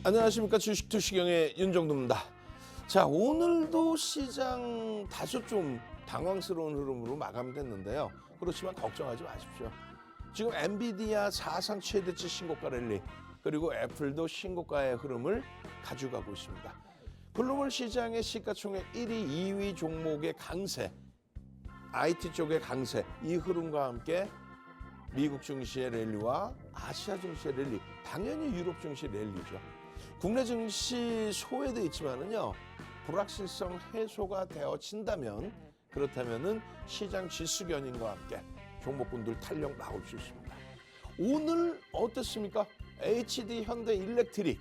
안녕하십니까. 주식투시경의 윤정두입니다. 자, 오늘도 시장 다소 좀 당황스러운 흐름으로 마감됐는데요. 그렇지만 걱정하지 마십시오. 지금 엔비디아 사상 최대치 신고가 랠리, 그리고 애플도 신고가의 흐름을 가져가고 있습니다. 글로벌 시장의 시가총액 1위, 2위 종목의 강세, IT 쪽의 강세, 이 흐름과 함께 미국 증시의 랠리와 아시아 증시의 랠리, 당연히 유럽 증시 랠리죠. 국내 증시 소외돼 있지만은요, 불확실성 해소가 되어진다면, 그렇다면은 시장 지수 견인과 함께 종목군들 탄력 나올 수 있습니다. 오늘 어떻습니까? HD 현대일렉트릭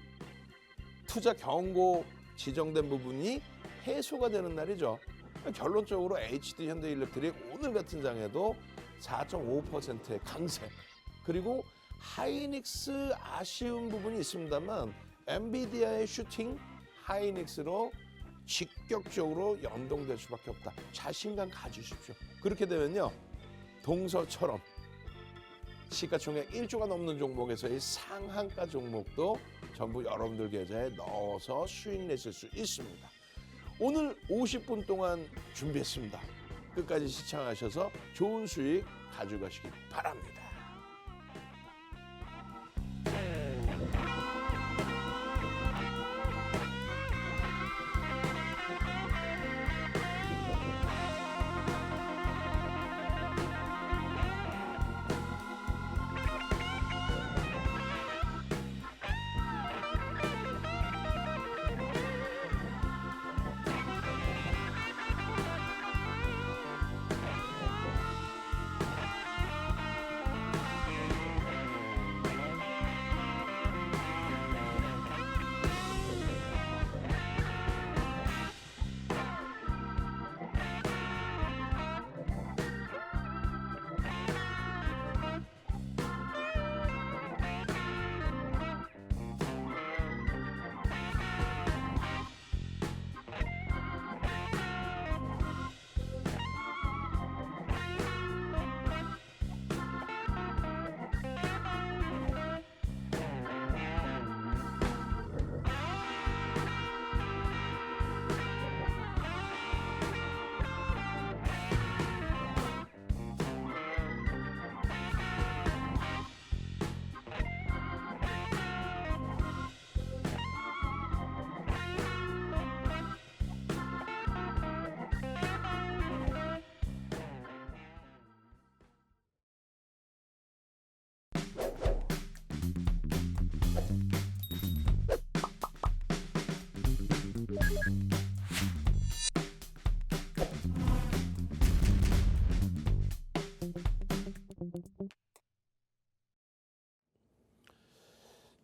투자 경고 지정된 부분이 해소가 되는 날이죠. 결론적으로 HD 현대일렉트릭 오늘 같은 장에도 4.5%의 강세, 그리고 하이닉스 아쉬운 부분이 있습니다만 엔비디아의 슈팅 하이닉스로 직격적으로 연동될 수밖에 없다. 자신감 가지십시오. 그렇게 되면요, 동서처럼 시가총액 1조가 넘는 종목에서의 상한가 종목도 전부 여러분들 계좌에 넣어서 수익 내실 수 있습니다. 오늘 50분 동안 준비했습니다. 끝까지 시청하셔서 좋은 수익 가져가시기 바랍니다.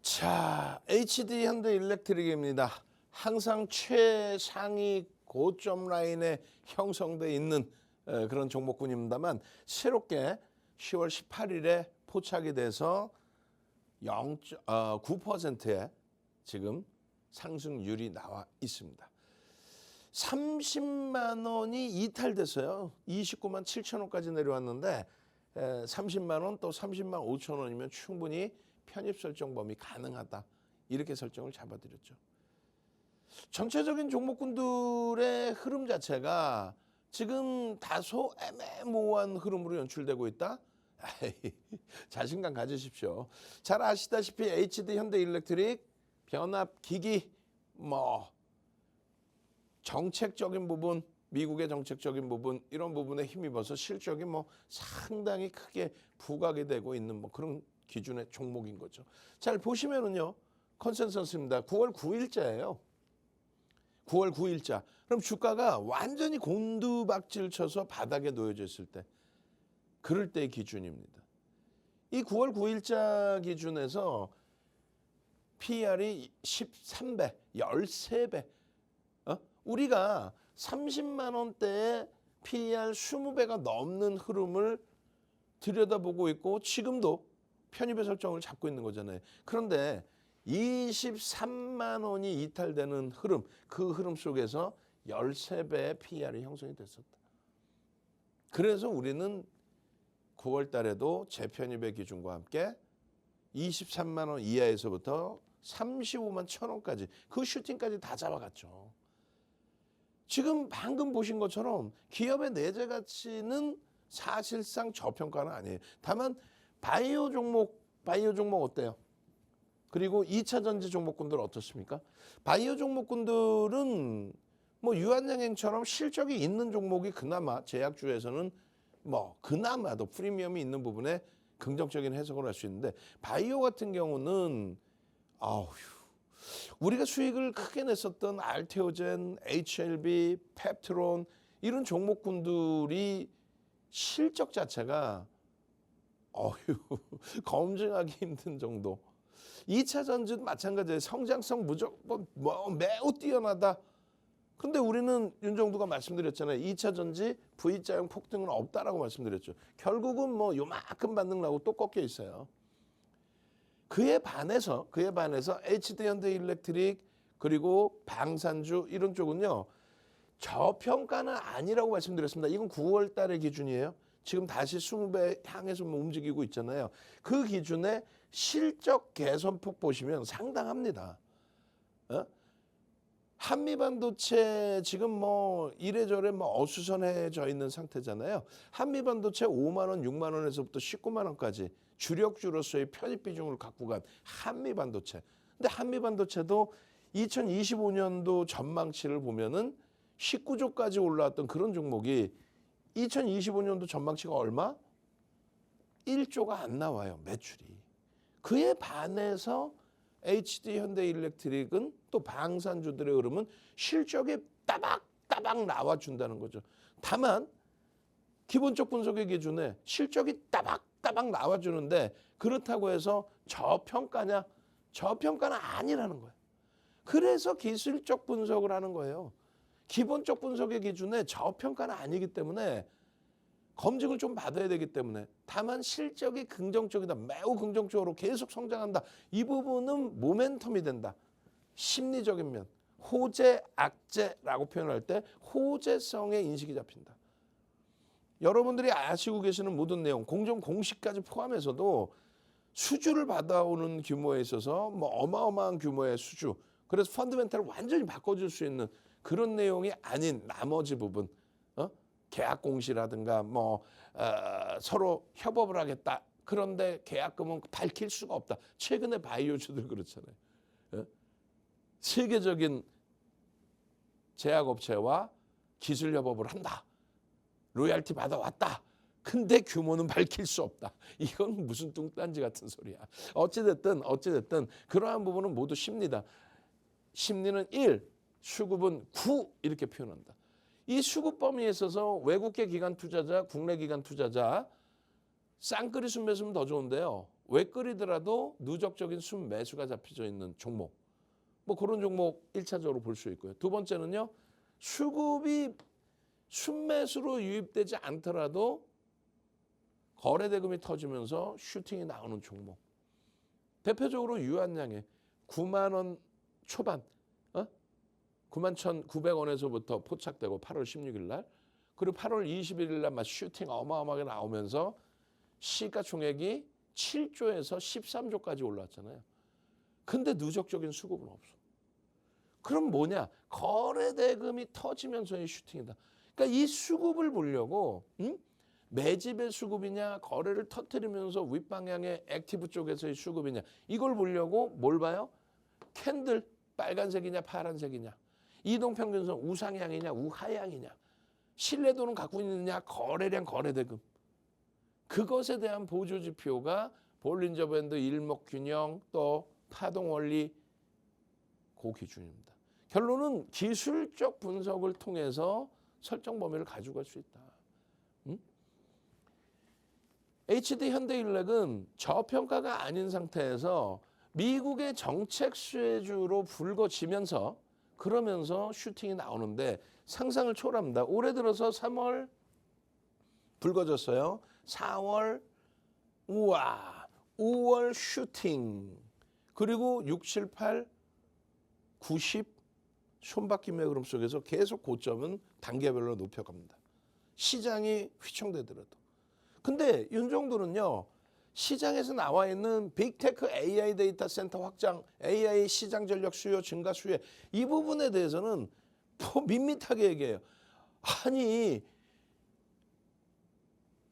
자, HD 현대일렉트릭입니다. 항상 최상위 고점 라인에 형성돼 있는 그런 종목군입니다만 새롭게 10월 18일에 포착이 돼서 0.9%의 지금 상승률이 나와 있습니다. 30만 원이 이탈됐어요. 29만 7천 원까지 내려왔는데 30만 원 또 30만 5천 원이면 충분히 편입 설정 범위 가능하다. 이렇게 설정을 잡아드렸죠. 전체적인 종목군들의 흐름 자체가 지금 다소 애매모호한 흐름으로 연출되고 있다. 자신감 가지십시오. 잘 아시다시피 HD 현대일렉트릭, 변압기기, 정책적인 부분, 미국의 정책적인 부분, 이런 부분에 힘입어서 실적이 상당히 크게 부각이 되고 있는 그런 기준의 종목인 거죠. 잘 보시면은요, 컨센서스입니다. 9월 9일자예요. 9월 9일자. 그럼 주가가 완전히 곤두박질 쳐서 바닥에 놓여져 있을 때, 그럴 때의 기준입니다. 이 9월 9일자 기준에서 PER이 13배, 13배. 우리가 30만 원대에 PER 20배가 넘는 흐름을 들여다보고 있고 지금도 편입의 설정을 잡고 있는 거잖아요. 그런데 23만 원이 이탈되는 흐름, 그 흐름 속에서 13배의 PER이 형성이 됐었다. 그래서 우리는 9월 달에도 재편입의 기준과 함께 23만 원 이하에서부터 35만 1,000원까지 그 슈팅까지 다 잡아갔죠. 지금 방금 보신 것처럼 기업의 내재 가치는 사실상 저평가는 아니에요. 다만 바이오 종목 어때요? 그리고 2차 전지 종목군들 어떻습니까? 바이오 종목군들은 뭐 유한양행처럼 실적이 있는 종목이 그나마 제약주에서는 뭐 그나마도 프리미엄이 있는 부분에 긍정적인 해석을 할 수 있는데 바이오 같은 경우는 우리가 수익을 크게 냈었던 알테오젠, HLB, 펩트론 이런 종목군들이 실적 자체가 검증하기 힘든 정도. 2차 전지도 마찬가지예요. 성장성 무조건 매우 뛰어나다. 근데 우리는 윤정두가 말씀드렸잖아요. 2차 전지 V자형 폭등은 없다라고 말씀드렸죠. 결국은 뭐 요만큼 반등 나고 또 꺾여 있어요. 그에 반해서 HD현대일렉트릭 그리고 방산주 이런 쪽은요. 저평가는 아니라고 말씀드렸습니다. 이건 9월 달의 기준이에요. 지금 다시 20배 향해서 움직이고 있잖아요. 그 기준에 실적 개선폭 보시면 상당합니다. 한미반도체 지금 뭐 이래저래 뭐 어수선해져 있는 상태잖아요. 한미반도체 5만 원, 6만 원에서부터 19만 원까지 주력주로서의 편입 비중을 갖고 간 한미반도체. 근데 한미반도체도 2025년도 전망치를 보면은 19조까지 올라왔던 그런 종목이 2025년도 전망치가 얼마? 1조가 안 나와요, 매출이. 그에 반해서 HD현대일렉트릭은 또 방산주들의 흐름은 실적이 따박따박 나와준다는 거죠. 다만 기본적 분석의 기준에 실적이 따박따박 나와주는데 그렇다고 해서 저평가냐? 저평가는 아니라는 거예요. 그래서 기술적 분석을 하는 거예요. 기본적 분석의 기준에 저평가는 아니기 때문에 검증을 좀 받아야 되기 때문에 다만 실적이 긍정적이다. 매우 긍정적으로 계속 성장한다. 이 부분은 모멘텀이 된다. 심리적인 면. 호재, 악재라고 표현할 때 호재성의 인식이 잡힌다. 여러분들이 아시고 계시는 모든 내용, 공정 공시까지 포함해서도 수주를 받아오는 규모에 있어서 뭐 어마어마한 규모의 수주. 그래서 펀드멘탈을 완전히 바꿔줄 수 있는 그런 내용이 아닌 나머지 부분. 계약 공시라든가 서로 협업을 하겠다. 그런데 계약금은 밝힐 수가 없다. 최근에 바이오주들 그렇잖아요. 세계적인 제약업체와 기술 협업을 한다. 로얄티 받아왔다. 근데 규모는 밝힐 수 없다. 이건 무슨 뚱딴지 같은 소리야. 어찌됐든 그러한 부분은 모두 심리다. 심리는 1, 수급은 9 이렇게 표현한다. 이 수급 범위에 있어서 외국계 기관 투자자, 국내 기관 투자자 쌍끌이 순매수면 더 좋은데요. 외끌이더라도 누적적인 순매수가 잡혀져 있는 종목. 뭐 그런 종목 1차적으로 볼 수 있고요. 두 번째는요. 수급이 순매수로 유입되지 않더라도 거래대금이 터지면서 슈팅이 나오는 종목. 대표적으로 유한양의 9만 원 초반 91,900원에서부터 포착되고 8월 16일 날 그리고 8월 21일 날 막 슈팅 어마어마하게 나오면서 시가총액이 7조에서 13조까지 올랐잖아요. 근데 누적적인 수급은 없어. 그럼 뭐냐? 거래대금이 터지면서의 슈팅이다. 그러니까 이 수급을 보려고 매집의 수급이냐 거래를 터뜨리면서 윗방향의 액티브 쪽에서의 수급이냐 이걸 보려고 뭘 봐요? 캔들 빨간색이냐 파란색이냐 이동평균선 우상향이냐 우하향이냐 신뢰도는 갖고 있느냐 거래량 거래대금 그것에 대한 보조지표가 볼린저 밴드 일목균형 또 파동원리 그 기준입니다. 결론은 기술적 분석을 통해서 설정 범위를 가지고 갈 수 있다. HD현대일렉은 저평가가 아닌 상태에서 미국의 정책 수혜주로 불거지면서 그러면서 슈팅이 나오는데 상상을 초월합니다. 올해 들어서 3월 불거졌어요. 4월 우와 5월 슈팅 그리고 6, 7, 8, 90 손바뀜의 흐름 속에서 계속 고점은 단계별로 높여갑니다. 시장이 휘청되더라도. 근데 윤정도는요. 시장에서 나와 있는 빅테크 AI 데이터 센터 확장, AI 시장 전력 수요 증가 수혜 이 부분에 대해서는 뭐 밋밋하게 얘기해요. 아니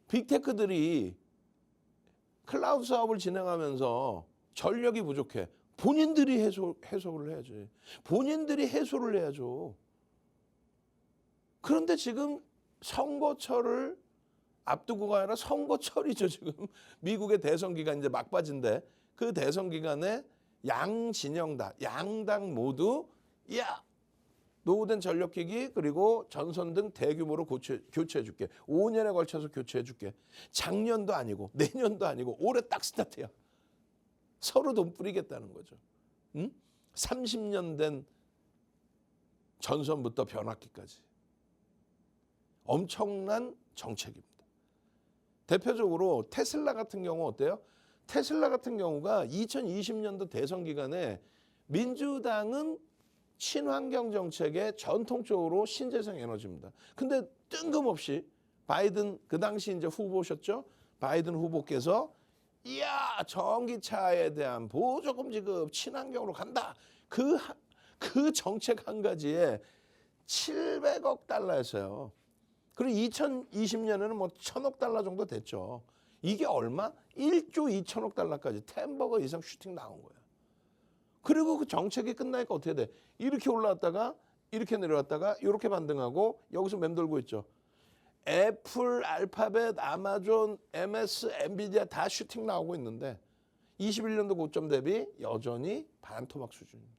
빅테크들이 클라우드 사업을 진행하면서 전력이 부족해. 본인들이 해소를 해야지. 본인들이 해소를 해야죠. 그런데 지금 선거철을 앞두고가 아니라 선거철이죠. 지금 미국의 대선 기간 이제 막바지인데 그 대선 기간에 양 진영 다 양당 모두 야 노후된 전력기기 그리고 전선 등 대규모로 교체해 줄게. 5년에 걸쳐서 교체해 줄게. 작년도 아니고 내년도 아니고 올해 딱 스타트야. 서로 돈 뿌리겠다는 거죠. 응? 30년 된 전선부터 변압기까지. 엄청난 정책입니다. 대표적으로 테슬라 같은 경우 어때요? 테슬라 같은 경우가 2020년도 대선 기간에 민주당은 친환경 정책에 전통적으로 신재생 에너지입니다. 근데 뜬금없이 바이든 그 당시 이제 후보셨죠? 바이든 후보께서 이야 전기차에 대한 보조금 지급 친환경으로 간다. 그 정책 한 가지에 700억 달러였어요. 그리고 2020년에는 뭐 1000억 달러 정도 됐죠. 이게 얼마? 1조 2천억 달러까지 10버거 이상 슈팅 나온 거예요. 그리고 그 정책이 끝나니까 어떻게 돼? 이렇게 올라왔다가 이렇게 내려왔다가 이렇게 반등하고 여기서 맴돌고 있죠. 애플, 알파벳, 아마존, MS, 엔비디아 다 슈팅 나오고 있는데 21년도 고점 대비 여전히 반토막 수준입니다.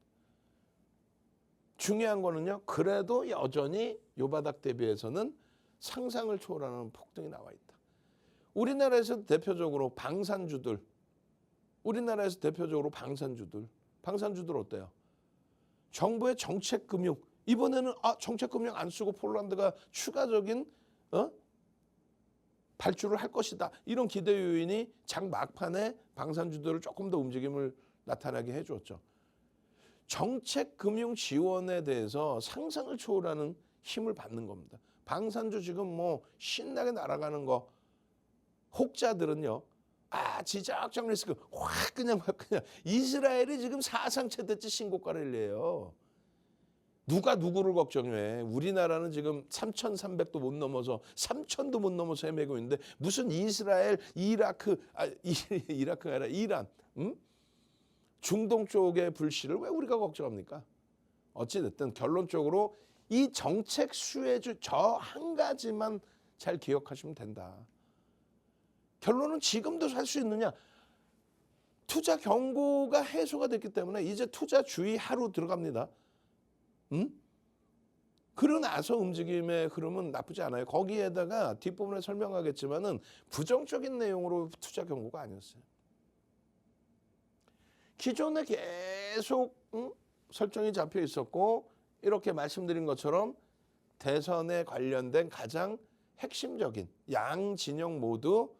중요한 거는요. 그래도 여전히 요 바닥 대비해서는 상상을 초월하는 폭등이 나와 있다. 우리나라에서 대표적으로 방산주들 방산주들 어때요? 정부의 정책금융 이번에는 정책금융 안 쓰고 폴란드가 추가적인 발주를 할 것이다. 이런 기대 요인이 장 막판에 방산주들을 조금 더 움직임을 나타나게 해주었죠. 정책금융 지원에 대해서 상상을 초월하는 힘을 받는 겁니다. 방산주 지금 뭐 신나게 날아가는 거 혹자들은요. 지정학적 리스크 확 그냥 이스라엘이 지금 사상 최대치 신고가를 내요. 누가 누구를 걱정해. 우리나라는 지금 3,300도 못 넘어서 3,000도 못 넘어서 헤매고 있는데 무슨 이스라엘, 이라크가 아니라 이란, 중동 쪽의 불씨를 왜 우리가 걱정합니까? 어찌됐든 결론적으로 이 정책 수혜주 저 한 가지만 잘 기억하시면 된다. 결론은 지금도 살 수 있느냐? 투자 경고가 해소가 됐기 때문에 이제 투자 주의 하루 들어갑니다. 그러고 나서 움직임의 흐름은 나쁘지 않아요. 거기에다가 뒷부분에 설명하겠지만은 부정적인 내용으로 투자 경고가 아니었어요. 기존에 계속 설정이 잡혀 있었고 이렇게 말씀드린 것처럼 대선에 관련된 가장 핵심적인 양 진영 모두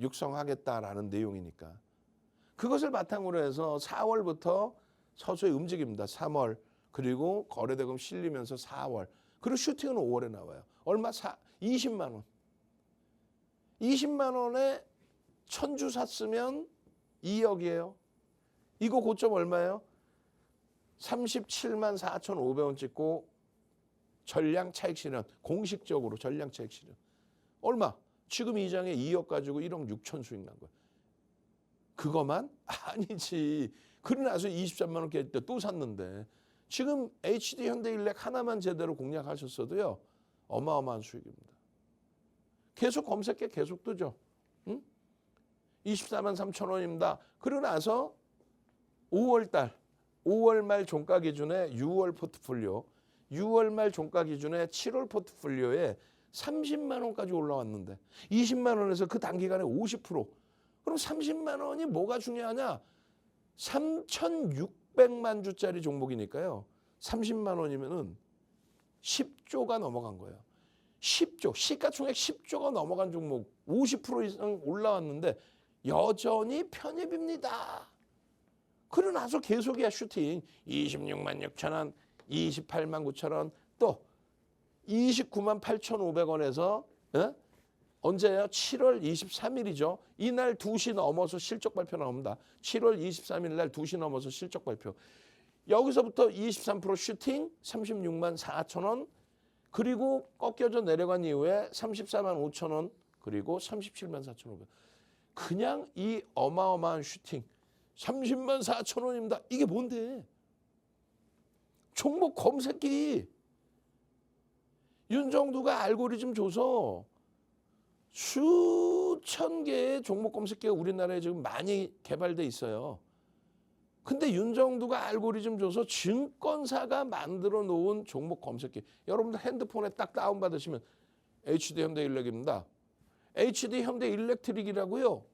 육성하겠다라는 내용이니까 그것을 바탕으로 해서 4월부터 서서히 움직입니다. 3월 그리고 거래대금 실리면서 4월 그리고 슈팅은 5월에 나와요. 얼마? 20만 원. 20만 원에 1000주 샀으면 2억이에요. 이거 고점 얼마예요? 37만 4,500원 찍고 전량 차익 실현. 공식적으로 전량 차익 실현. 얼마? 지금 이 장에 2억 가지고 1억 6천 수익 난 거야. 그거만? 아니지. 그러고 나서 23만 원 깰 때 또 샀는데 지금 HD 현대일렉 하나만 제대로 공략하셨어도요. 어마어마한 수익입니다. 계속 검색해 계속 뜨죠. 24만 3천 원입니다. 그러고 나서 5월 말 종가 기준에 6월 포트폴리오, 6월 말 종가 기준에 7월 포트폴리오에 30만 원까지 올라왔는데 20만 원에서 그 단기간에 50%. 그럼 30만 원이 뭐가 중요하냐? 3,600만 주짜리 종목이니까요. 30만 원이면은 10조가 넘어간 거예요. 10조, 시가총액 10조가 넘어간 종목 50% 이상 올라왔는데 여전히 편입입니다. 그러고 나서 계속이야 슈팅. 26만 6천 원, 28만 9천 원, 또 29만 8,500원에서 언제예요? 7월 23일이죠. 이날 2시 넘어서 실적 발표 나옵니다. 7월 23일 날 2시 넘어서 실적 발표. 여기서부터 23% 슈팅 36만 4천 원, 그리고 꺾여져 내려간 이후에 34만 5천 원, 그리고 37만 4,500원. 그냥 이 어마어마한 슈팅 30만 4천 원입니다. 이게 뭔데? 종목 검색기. 윤정두가 알고리즘 줘서 수천 개의 종목 검색기가 우리나라에 지금 많이 개발돼 있어요. 근데 윤정두가 알고리즘 줘서 증권사가 만들어 놓은 종목 검색기. 여러분들 핸드폰에 딱 다운받으시면 HD 현대일렉입니다. HD 현대일렉트릭이라고요.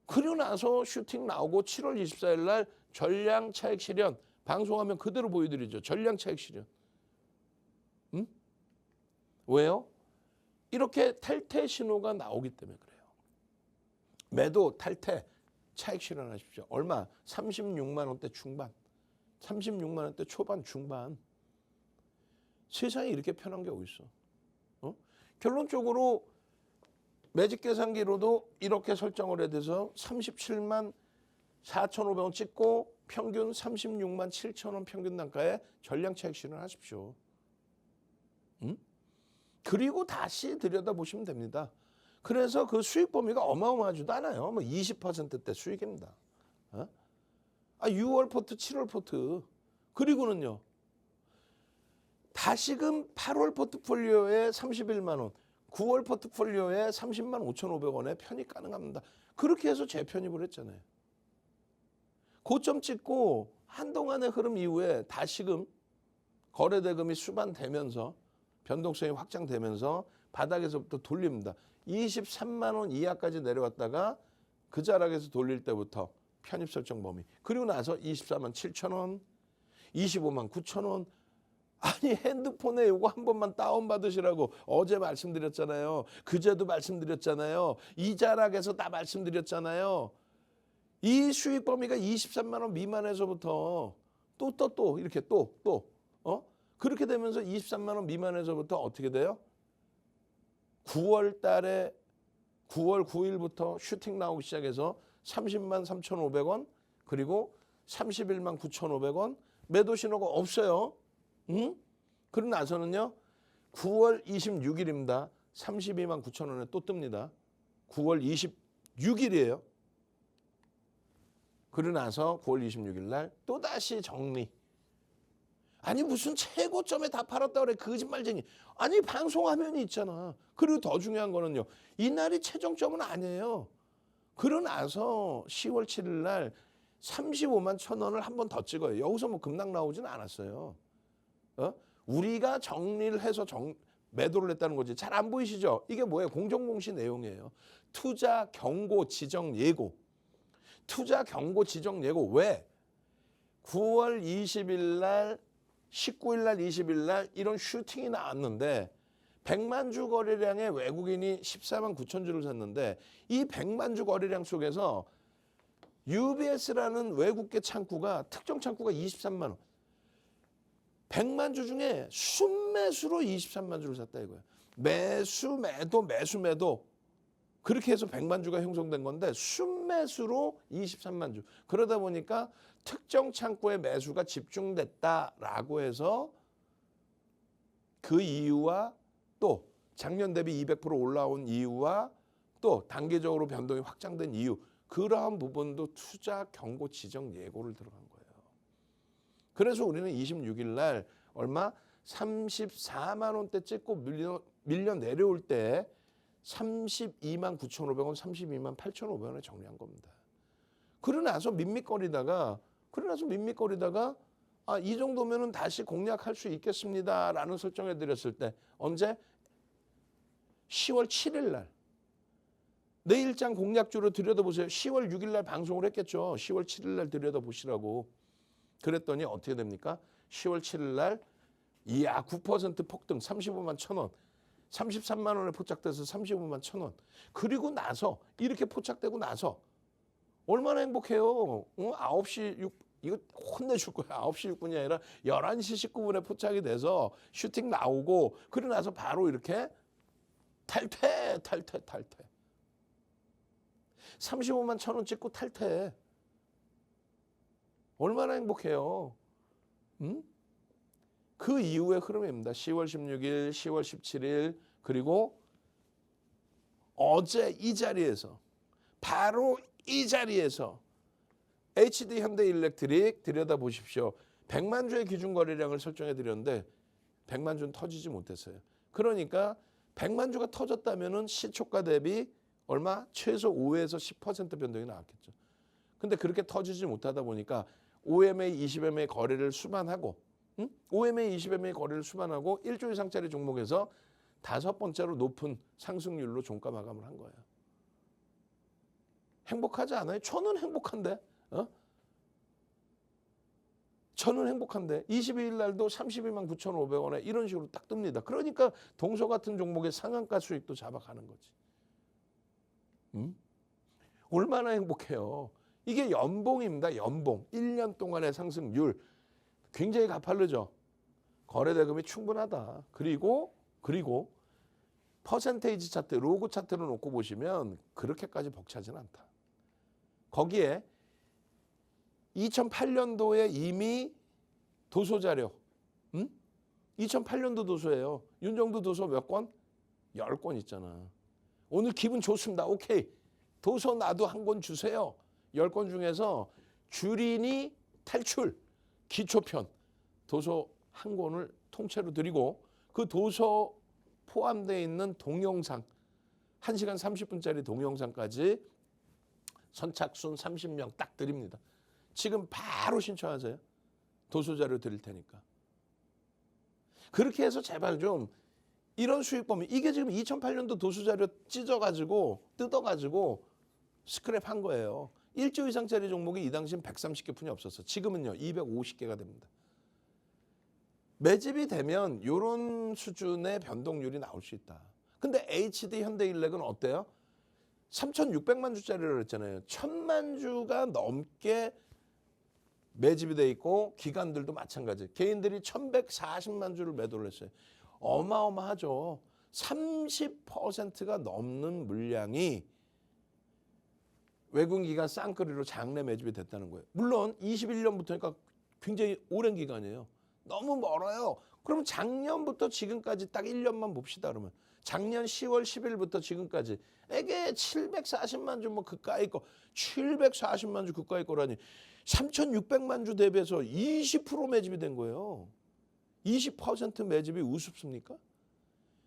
그리고 나서 슈팅 나오고 7월 24일 날 전량 차익 실현. 방송하면 그대로 보여드리죠. 전량 차익 실현. 응? 왜요? 이렇게 탈퇴 신호가 나오기 때문에 그래요. 매도 탈퇴. 차익 실현하십시오. 얼마? 36만 원대 중반. 36만 원대 초반 중반. 세상에 이렇게 편한 게 어딨어. 결론적으로 매직 계산기로도 이렇게 설정을 해야 돼서 37만 4,500원 찍고 평균 36만 7천 원 평균 단가에 전량 차익 실현하십시오. 그리고 다시 들여다보시면 됩니다. 그래서 그 수익 범위가 어마어마하지도 않아요. 뭐 20%대 수익입니다. 6월 포트, 7월 포트. 그리고는요. 다시금 8월 포트폴리오에 31만 원, 9월 포트폴리오에 30만 5,500원에 편입 가능합니다. 그렇게 해서 재편입을 했잖아요. 고점 찍고 한동안의 흐름 이후에 다시금 거래대금이 수반되면서 변동성이 확장되면서 바닥에서부터 돌립니다. 23만 원 이하까지 내려왔다가 그 자락에서 돌릴 때부터 편입 설정 범위. 그리고 나서 24만 7천 원, 25만 9천 원. 아니 핸드폰에 이거 한 번만 다운받으시라고 어제 말씀드렸잖아요. 그제도 말씀드렸잖아요. 이 자락에서 다 말씀드렸잖아요. 이 수익 범위가 23만 원 미만에서부터 또 이렇게 그렇게 되면서 23만 원 미만에서부터 어떻게 돼요? 9월 달에 9월 9일부터 슈팅 나오기 시작해서 30만 3,500원 그리고 31만 9,500원 매도 신호가 없어요. 그러고 나서는요. 9월 26일입니다. 32만 9천 원에 또 뜹니다. 9월 26일이에요. 그러고 나서 9월 26일 날 또다시 정리. 아니 무슨 최고점에 다 팔았다 그래. 거짓말쟁이. 아니 방송화면이 있잖아. 그리고 더 중요한 거는요. 이날이 최종점은 아니에요. 그러고 나서 10월 7일 날 35만 1천 원을 한 번 더 찍어요. 여기서 뭐 급락 나오진 않았어요. 우리가 정리를 해서 매도를 했다는 거지. 잘 안 보이시죠? 이게 뭐예요? 공정공시 내용이에요. 투자 경고 지정 예고. 투자 경고 지정 예고. 왜? 9월 20일 날 19일 날 20일 날 이런 슈팅이 나왔는데 100만 주 거래량의 외국인이 14만 9천 주를 샀는데 이 100만 주 거래량 속에서 UBS라는 외국계 창구가 특정 창구가 23만 원. 100만 주 중에 순매수로 23만 주를 샀다 이거야. 매수 매도 그렇게 해서 100만 주가 형성된 건데 순매수로 23만 주. 그러다 보니까 특정 창구의 매수가 집중됐다라고 해서 그 이유와 또 작년 대비 200% 올라온 이유와 또 단계적으로 변동이 확장된 이유 그러한 부분도 투자 경고 지정 예고를 들어간 거예요. 그래서 우리는 26일 날 얼마? 34만 원대 찍고 밀려 내려올 때 32만 9,500원, 32만 8,500원에 정리한 겁니다. 그러고 나서 밋밋거리다가 이 정도면은 다시 공략할 수 있겠습니다라는 설정해 드렸을 때 언제? 10월 7일 날. 내일장 공략주로 들여다보세요. 10월 6일 날 방송을 했겠죠. 10월 7일 날 들여다보시라고. 그랬더니 어떻게 됩니까? 10월 7일 날 이야 9% 폭등 35만 1,000원. 33만 원에 포착돼서 35만 1,000원. 그리고 나서 이렇게 포착되고 나서 얼마나 행복해요. 9시 6 이거 혼내줄 거야. 9시 6분이 아니라 11시 19분에 포착이 돼서 슈팅 나오고 그러고 나서 바로 이렇게 탈퇴. 35만 1,000원 찍고 탈퇴. 얼마나 행복해요. 응? 그 이후의 흐름입니다. 10월 16일, 10월 17일 그리고 어제 이 자리에서 바로 이 자리에서 HD 현대일렉트릭 들여다보십시오. 100만 주의 기준 거래량을 설정해 드렸는데 100만 주는 터지지 못했어요. 그러니까 100만 주가 터졌다면은 시초가 대비 얼마? 최소 5에서 10% 변동이 나왔겠죠. 근데 그렇게 터지지 못하다 보니까 OMA, 20MA 거래를 수반하고, OMA, 20MA 거래를 수반하고 1조 이상짜리 종목에서 5번째로 높은 상승률로 종가 마감을 한 거예요. 행복하지 않아요? 저는 행복한데. 저는 행복한데 22일 날도 32만 9,500원에 이런 식으로 딱 뜹니다. 그러니까 동서 같은 종목의 상한가 수익도 잡아가는 거지. 얼마나 행복해요. 이게 연봉입니다. 연봉. 1년 동안의 상승률. 굉장히 가파르죠. 거래대금이 충분하다. 그리고 퍼센테이지 차트, 로그 차트를 놓고 보시면 그렇게까지 벅차지는 않다. 거기에 2008년도에 이미 도서자료, 2008년도 도서예요. 윤정도 도서 몇 권? 10권 있잖아. 오늘 기분 좋습니다. 오케이. 도서 나도 한 권 주세요. 10권 중에서 주린이 탈출, 기초편, 도서 한 권을 통째로 드리고 그 도서 포함되어 있는 동영상, 1시간 30분짜리 동영상까지 선착순 30명 딱 드립니다. 지금 바로 신청하세요. 도서자료 드릴 테니까. 그렇게 해서 제발 좀 이런 수익 보면 이게 지금 2008년도 도서자료 찢어가지고 뜯어가지고 스크랩한 거예요. 1조 이상짜리 종목이 이 당시엔 130개 뿐이 없었어. 지금은요 250개가 됩니다. 매집이 되면 이런 수준의 변동률이 나올 수 있다. 근데 HD 현대일렉은 어때요? 3,600만 주짜리를 했잖아요. 1,000만 주가 넘게 매집이 돼 있고 기관들도 마찬가지. 개인들이 1,140만 주를 매도를 했어요. 어마어마하죠. 30%가 넘는 물량이 외국 기관 쌍끌이로 장내 매집이 됐다는 거예요. 물론 21년부터니까 굉장히 오랜 기간이에요. 너무 멀어요. 그러면 작년부터 지금까지 딱 1년만 봅시다. 그러면 작년 10월 10일부터 지금까지 이게 740만 주 뭐 그까이 거 740만 주 그까이 거라니 3,600만 주 대비해서 20% 매집이 된 거예요. 20% 매집이 우습습니까?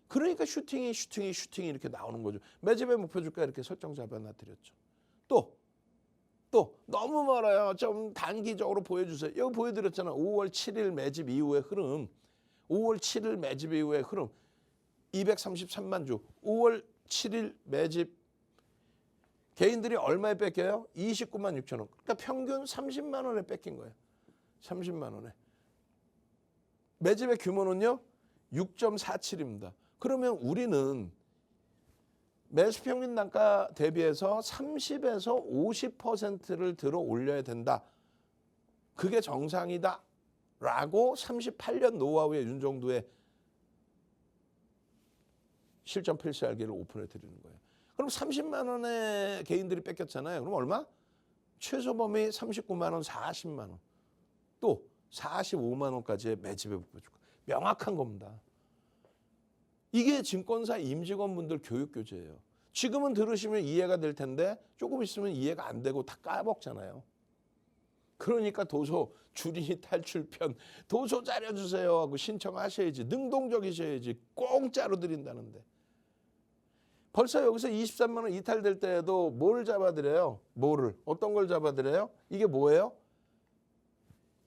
그러니까 슈팅이 이렇게 나오는 거죠. 매집의 목표 주가 이렇게 설정 잡아놔드렸죠. 또 너무 멀어요. 좀 단기적으로 보여주세요. 여기 보여드렸잖아. 5월 7일 매집 이후의 흐름. 5월 7일 매집 이후의 흐름. 233만 주. 5월 7일 매집. 개인들이 얼마에 뺏겨요? 29만 6천 원. 그러니까 평균 30만 원에 뺏긴 거예요. 30만 원에. 매집의 규모는요. 6.47입니다. 그러면 우리는 매수 평균 단가 대비해서 30에서 50%를 들어 올려야 된다. 그게 정상이다. 라고 38년 노하우의 윤정도의 실전 필수알기를 오픈해 드리는 거예요. 그럼 30만 원에 개인들이 뺏겼잖아요. 그럼 얼마? 최소 범위 39만 원, 40만 원. 또 45만 원까지의 매집의 목표주가. 명확한 겁니다. 이게 증권사 임직원분들 교육교재예요. 지금은 들으시면 이해가 될 텐데 조금 있으면 이해가 안 되고 다 까먹잖아요. 그러니까 도서 주린이 탈출편 도서 자료 주세요 하고 신청하셔야지. 능동적이셔야지. 공짜로 드린다는데. 벌써 여기서 23만 원 이탈될 때에도 뭘 잡아드려요? 뭐를? 어떤 걸 잡아드려요? 이게 뭐예요?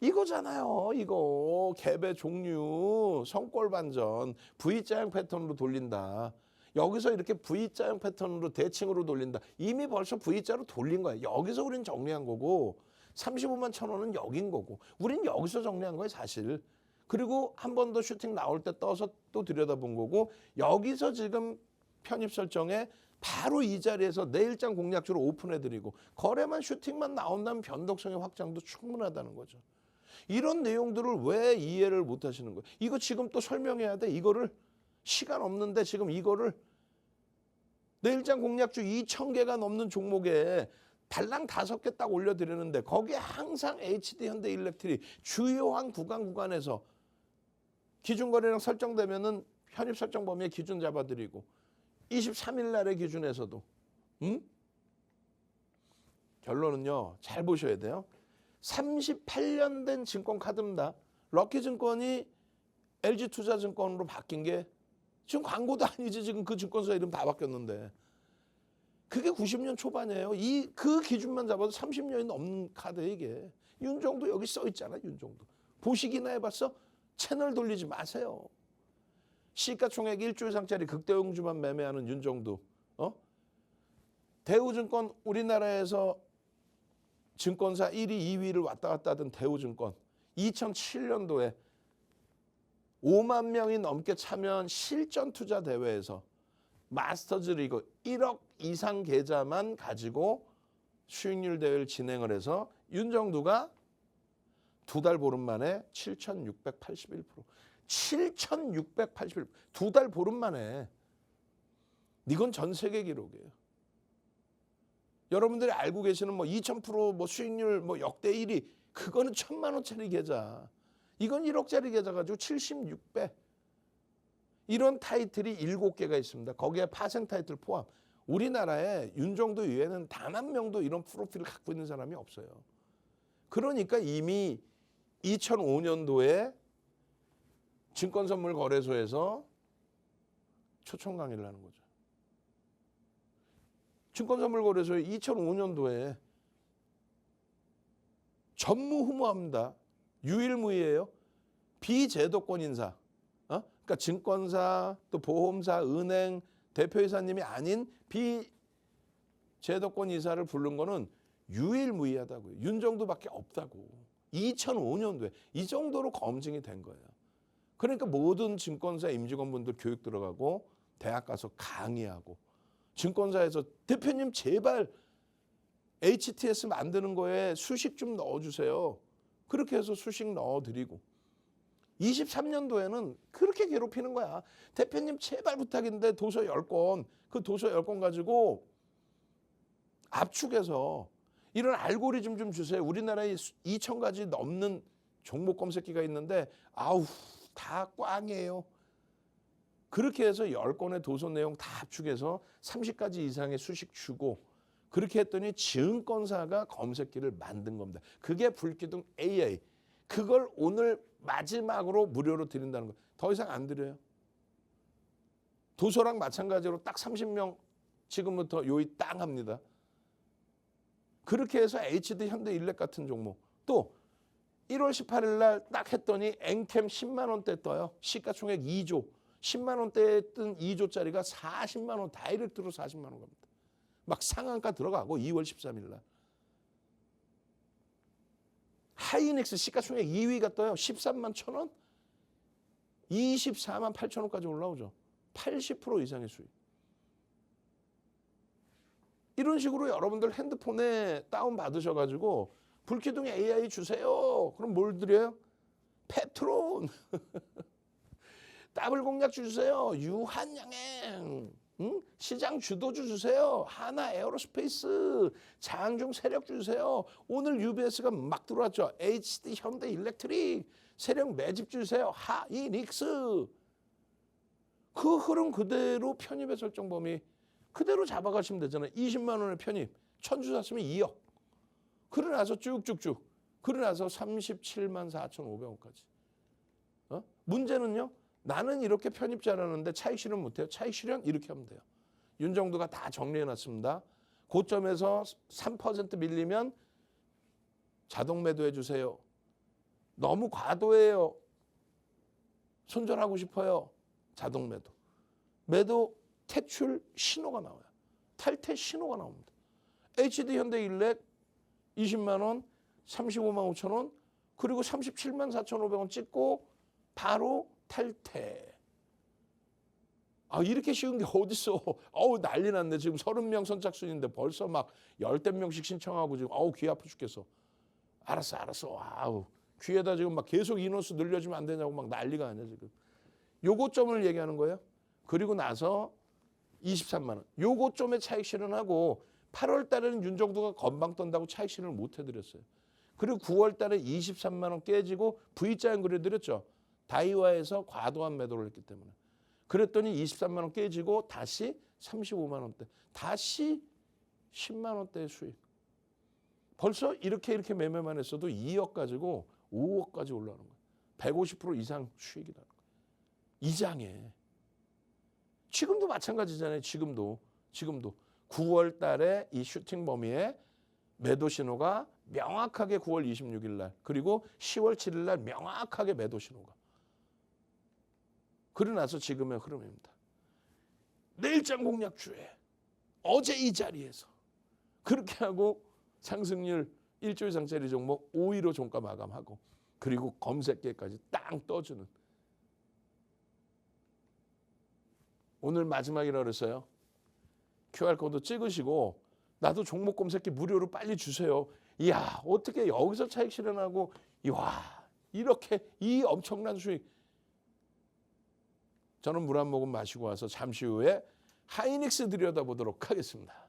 이거잖아요. 이거 개배 종류 성골 반전 V자형 패턴으로 돌린다. 여기서 이렇게 V자형 패턴으로 대칭으로 돌린다. 이미 벌써 V자로 돌린 거야. 여기서 우린 정리한 거고 35만 1,000원은 여긴 거고 우린 여기서 정리한 거예요 사실. 그리고 한 번 더 슈팅 나올 때 떠서 또 들여다본 거고 여기서 지금 편입 설정에 바로 이 자리에서 내일장 공략주로 오픈해드리고 거래만 슈팅만 나온다면 변동성의 확장도 충분하다는 거죠. 이런 내용들을 왜 이해를 못 하시는 거예요? 이거 지금 또 설명해야 돼. 이거를 시간 없는데 지금 이거를 내일장 공략주 2,000개가 넘는 종목에 달랑 5개 딱 올려드리는데 거기에 항상 HD 현대일렉트릭 주요한 구간에서 기준거래량 설정되면은 편입 설정 범위에 기준 잡아드리고 23일 날의 기준에서도 결론은요. 잘 보셔야 돼요. 38년 된 증권카드입니다. 럭키증권이 LG투자증권으로 바뀐 게 지금 광고도 아니지. 지금 그 증권사 이름 다 바뀌었는데. 그게 90년 초반이에요. 그 기준만 잡아도 30년이 넘는 카드에 이게. 윤종도 여기 써 있잖아. 윤종도. 보시기나 해봤어? 채널 돌리지 마세요. 시가총액 1조 이상짜리 극대용주만 매매하는 윤종도. 대우증권 우리나라에서 증권사 1위, 2위를 왔다 갔다 하던 대우증권 2007년도에 5만 명이 넘게 참여한 실전투자 대회에서 마스터즈 리그 1억 이상 계좌만 가지고 수익률 대회를 진행을 해서 윤정두가 2달 보름 만에 7,681%. 7,681%. 2달 보름 만에. 이건 전 세계 기록이에요. 여러분들이 알고 계시는 뭐 2,000% 뭐 수익률 뭐 역대 1위. 그거는 1,000만 원짜리 계좌. 이건 1억짜리 계좌 가지고 76배. 이런 타이틀이 7개가 있습니다. 거기에 파생 타이틀 포함. 우리나라에 윤정도 이외에는 단 한 명도 이런 프로필을 갖고 있는 사람이 없어요. 그러니까 이미 2005년도에 증권선물거래소에서 초청 강의를 하는 거죠. 증권선물거래소에 2005년도에 전무후무합니다. 유일무이예요. 비제도권 인사. 그러니까 증권사, 또 보험사, 은행 대표이사님이 아닌 비제도권 이사를 부른 거는 유일무이하다고요. 윤정도밖에 없다고. 2005년도에 이 정도로 검증이 된 거예요. 그러니까 모든 증권사 임직원분들 교육 들어가고 대학 가서 강의하고 증권사에서 대표님 제발 HTS 만드는 거에 수식 좀 넣어주세요. 그렇게 해서 수식 넣어드리고 23년도에는 그렇게 괴롭히는 거야. 대표님 제발 부탁인데 도서 10권 그 도서 10권 가지고 압축해서 이런 알고리즘 좀 주세요. 우리나라에 2,000가지 넘는 종목 검색기가 있는데 아우 다 꽝이에요. 그렇게 해서 10권의 도서 내용 다 압축해서 30가지 이상의 수식 주고 그렇게 했더니 증권사가 검색기를 만든 겁니다. 그게 불기둥 AI. 그걸 오늘 마지막으로 무료로 드린다는 거. 더 이상 안 드려요. 도서랑 마찬가지로 딱 30명 지금부터 요이 땅 합니다. 그렇게 해서 HD 현대일렉 같은 종목. 또 1월 18일 날 딱 했더니 엔캠 10만 원대 떠요. 시가총액 2조. 10만 원대에 뜬 2조짜리가 40만 원 다이렉트로 40만 원 갑니다. 막 상한가 들어가고 2월 13일 날. 하이닉스 시가총액 2위가 떠요. 13만 1,000원. 24만 8천 원까지 올라오죠. 80% 이상의 수익. 이런 식으로 여러분들 핸드폰에 다운받으셔가지고 불기둥 AI 주세요. 그럼 뭘 드려요? 페트론. 더블 공략주 주세요. 유한양행. 시장 주도주 주세요. 하나 에어로스페이스. 장중 세력주 주세요. 오늘 UBS가 막 들어왔죠. HD 현대일렉트릭. 세력 매집주 주세요. 하이닉스. 그 흐름 그대로 편입의 설정 범위 그대로 잡아가시면 되잖아요. 20만 원의 편입. 1,000주 샀으면 2억. 그러고 나서 쭉쭉쭉. 그러고 나서 37만 4,500원까지. 문제는요. 나는 이렇게 편입 잘하는데 차익 실현 못해요. 차익 실현 이렇게 하면 돼요. 윤정도가 다 정리해놨습니다. 고점에서 3% 밀리면 자동 매도해 주세요. 너무 과도해요. 손절하고 싶어요. 자동 매도. 매도 퇴출 신호가 나와요. 탈퇴 신호가 나옵니다. HD 현대일렉 20만 원, 35만 5천 원, 그리고 37만 4,500원 찍고 바로 탈퇴. 이렇게 쉬운 게 어딨어. 난리 났네. 지금 30명 선착순인데 벌써 막 10명씩 신청하고 지금 귀 아파 죽겠어. 알았어. 귀에다 지금 막 계속 인원수 늘려주면 안 되냐고 막 난리가 아니야 지금. 요거점을 얘기하는 거예요. 그리고 나서 23만 원. 요거 좀의 차익 실현하고 8월 달에는 윤정두가 건방 떤다고 차익 실현을 못 해드렸어요. 그리고 9월 달에 23만 원 깨지고 V자형 그려드렸죠. 다이와에서 과도한 매도를 했기 때문에. 그랬더니 23만 원 깨지고 다시 35만 원대. 다시 10만 원대의 수익. 벌써 이렇게 매매만 했어도 2억 가지고 5억까지 올라오는 거예요. 150% 이상 수익이 나는 거예요. 이장에. 지금도 마찬가지잖아요. 지금도 9월 달에 이 슈팅 범위에 매도 신호가 명확하게 9월 26일 날 그리고 10월 7일 날 명확하게 매도 신호가. 그러고 나서 지금의 흐름입니다. 내일장 공략주에 어제 이 자리에서 그렇게 하고 상승률 1조 이상짜리 종목 5위로 종가 마감하고 그리고 검색계까지 땅 떠주는. 오늘 마지막이라 그랬어요. QR코드 찍으시고 나도 종목 검색기 무료로 빨리 주세요. 이야, 어떻게 여기서 차익 실현하고 이렇게 이 엄청난 수익. 저는 물 한 모금 마시고 와서 잠시 후에 하이닉스 들여다보도록 하겠습니다.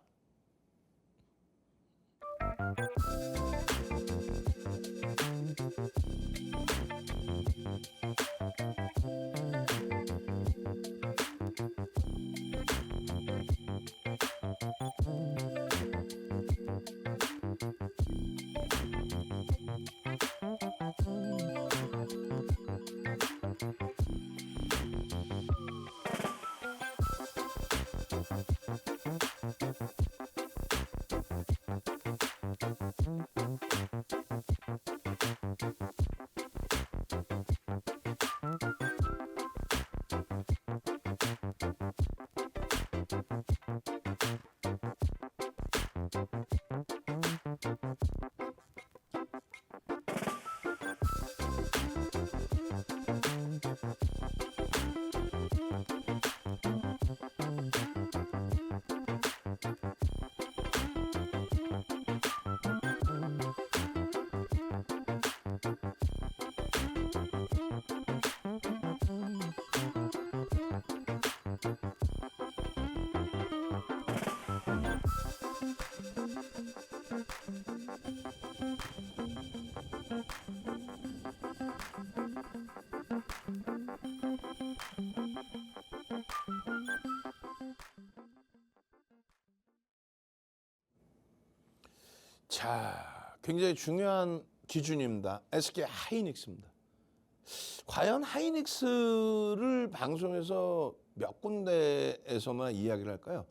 자, 굉장히 중요한 기준입니다. SK 하이닉스입니다. 과연 하이닉스를 방송에서 몇 군데에서만 이야기를 할까요?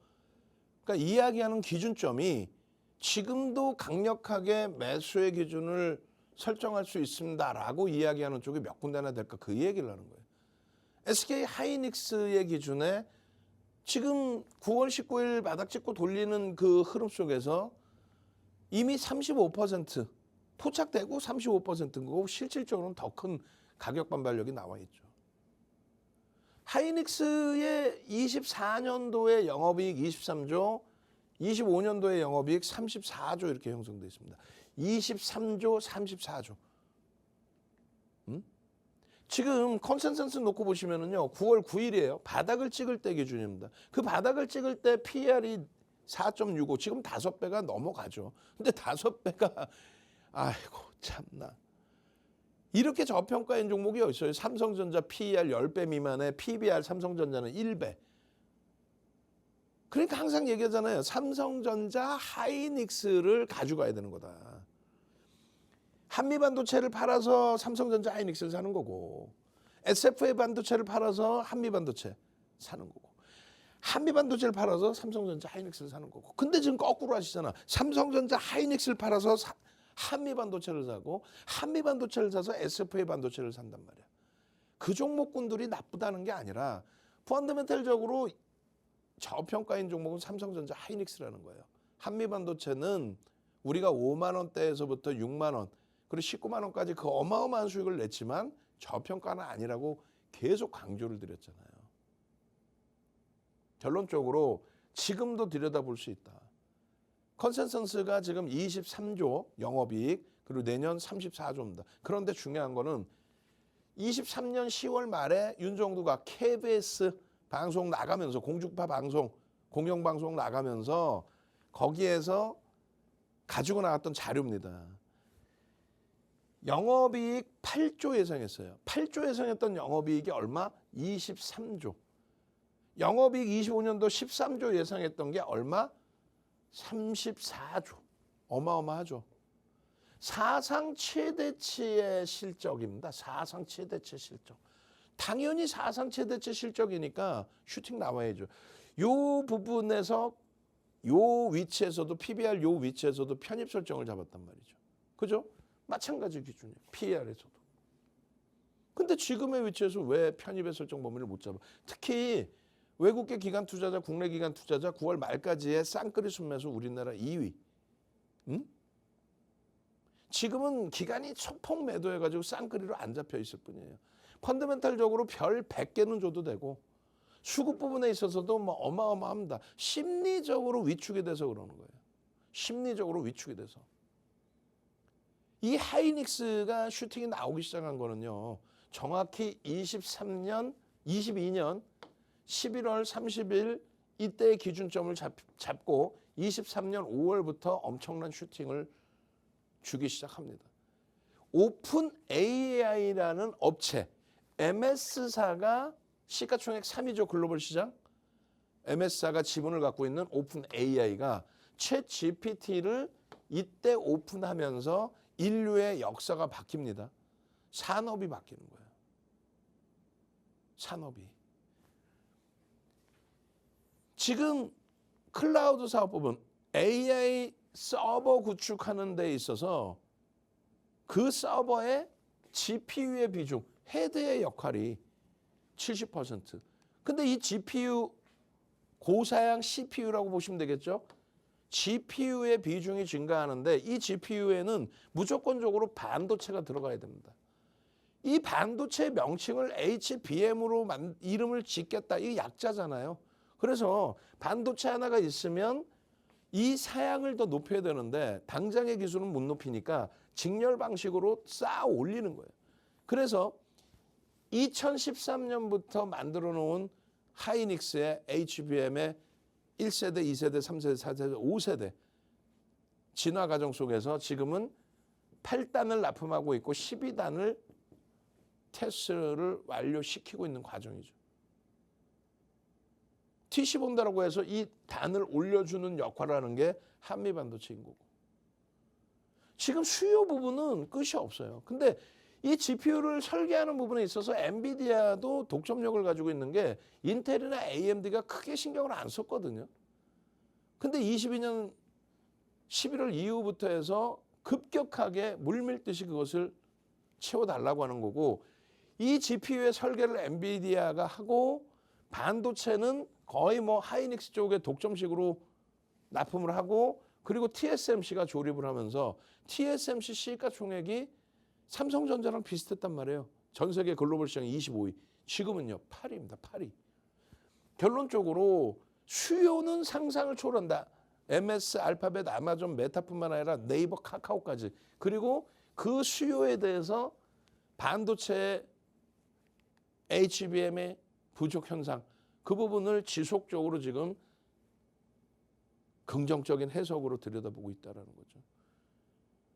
그러니까 이야기하는 기준점이 지금도 강력하게 매수의 기준을 설정할 수 있습니다라고 이야기하는 쪽이 몇 군데나 될까 그 얘기를 하는 거예요. SK 하이닉스의 기준에 지금 9월 19일 바닥 찍고 돌리는 그 흐름 속에서 이미 35% 포착되고 35%인 거고 실질적으로는 더 큰 가격 반발력이 나와 있죠. 하이닉스의 24년도에 영업이익 23조, 25년도에 영업이익 34조 이렇게 형성되어 있습니다. 23조, 34조. 지금 컨센서스 놓고 보시면은요, 9월 9일이에요. 바닥을 찍을 때 기준입니다. 그 바닥을 찍을 때 PER이 4.65, 지금 5배가 넘어가죠. 근데 5배가, 아이고, 참나. 이렇게 저평가인 종목이 어딨어요? 삼성전자 PER 10배 미만의 PBR 삼성전자는 1배. 그러니까 항상 얘기하잖아요. 삼성전자 하이닉스를 가져가야 되는 거다. 한미반도체를 팔아서 삼성전자 하이닉스를 사는 거고, SFA 반도체를 팔아서 한미반도체 사는 거고, 한미반도체를 팔아서 삼성전자 하이닉스를 사는 거고. 근데 지금 거꾸로 하시잖아. 삼성전자 하이닉스를 팔아서 한미반도체를 사고, 한미반도체를 사서 SFA 반도체를 산단 말이야. 그 종목군들이 나쁘다는 게 아니라 펀더멘털적으로 저평가인 종목은 삼성전자 하이닉스라는 거예요. 한미반도체는 우리가 5만 원대에서부터 6만 원, 그리고 19만 원까지 그 어마어마한 수익을 냈지만 저평가는 아니라고 계속 강조를 드렸잖아요. 결론적으로 지금도 들여다볼 수 있다. 컨센서스가 지금 23조 영업이익, 그리고 내년 34조입니다. 그런데 중요한 거는 23년 10월 말에 윤정두가 KBS 방송 나가면서 공중파 방송 공영방송 나가면서 거기에서 가지고 나왔던 자료입니다. 영업이익 8조 예상했어요. 8조 예상했던 영업이익이 얼마? 23조. 영업이익 25년도 13조 예상했던 게 얼마? 34조. 어마어마하죠. 사상 최대치의 실적입니다. 사상 최대치 실적. 당연히 사상 최대치 실적이니까 슈팅 나와야죠. 요 부분에서 요 위치에서도 PBR 요 위치에서도 편입 설정을 잡았단 말이죠. 그죠? 마찬가지 기준이에요. PER에서도. 근데 지금의 위치에서 왜 편입의 설정 범위를 못 잡아? 특히 외국계 기관 투자자, 국내 기관 투자자 9월 말까지의 쌍끌이 순매수 우리나라 2위. 응? 지금은 기관이 소폭 매도해가지고 쌍끌이로 안 잡혀 있을 뿐이에요. 펀더멘탈적으로 별 100개는 줘도 되고 수급 부분에 있어서도 뭐 어마어마합니다. 심리적으로 위축이 돼서 그러는 거예요. 심리적으로 위축이 돼서. 이 하이닉스가 슈팅이 나오기 시작한 거는요. 정확히 22년 11월 30일 이때의 기준점을 잡고 23년 5월부터 엄청난 슈팅을 주기 시작합니다. 오픈 AI라는 업체, MS사가 시가총액 3위죠. 글로벌 시장. MS사가 지분을 갖고 있는 오픈 AI가 챗 GPT를 이때 오픈하면서 인류의 역사가 바뀝니다. 산업이 바뀌는 거예요. 산업이. 지금 클라우드 사업법은 AI 서버 구축하는 데 있어서 그 서버의 GPU의 비중, 헤드의 역할이 70%. 근데 이 GPU 고사양 CPU라고 보시면 되겠죠. GPU의 비중이 증가하는데 이 GPU에는 무조건적으로 반도체가 들어가야 됩니다. 이 반도체 명칭을 HBM으로 이름을 짓겠다. 이게 약자잖아요. 그래서 반도체 하나가 있으면 이 사양을 더 높여야 되는데 당장의 기술은 못 높이니까 직렬 방식으로 쌓아 올리는 거예요. 그래서 2013년부터 만들어 놓은 하이닉스의 HBM의 1세대, 2세대, 3세대, 4세대, 5세대 진화 과정 속에서 지금은 8단을 납품하고 있고 12단을 테스트를 완료시키고 있는 과정이죠. TC본다라고 해서 이 단을 올려주는 역할을 하는 게 한미반도체인 거고. 지금 수요 부분은 끝이 없어요. 근데 이 GPU를 설계하는 부분에 있어서 엔비디아도 독점력을 가지고 있는 게 인텔이나 AMD가 크게 신경을 안 썼거든요. 근데 22년 11월 이후부터 해서 급격하게 물밀듯이 그것을 채워달라고 하는 거고 이 GPU의 설계를 엔비디아가 하고 반도체는 거의 뭐 하이닉스 쪽에 독점식으로 납품을 하고 그리고 TSMC가 조립을 하면서 TSMC 시가총액이 삼성전자랑 비슷했단 말이에요. 전 세계 글로벌 시장 25위. 지금은요 8위입니다. 8위. 결론적으로 수요는 상상을 초월한다. MS, 알파벳, 아마존, 메타뿐만 아니라 네이버, 카카오까지. 그리고 그 수요에 대해서 반도체 HBM의 부족 현상 그 부분을 지속적으로 지금 긍정적인 해석으로 들여다보고 있다는 거죠.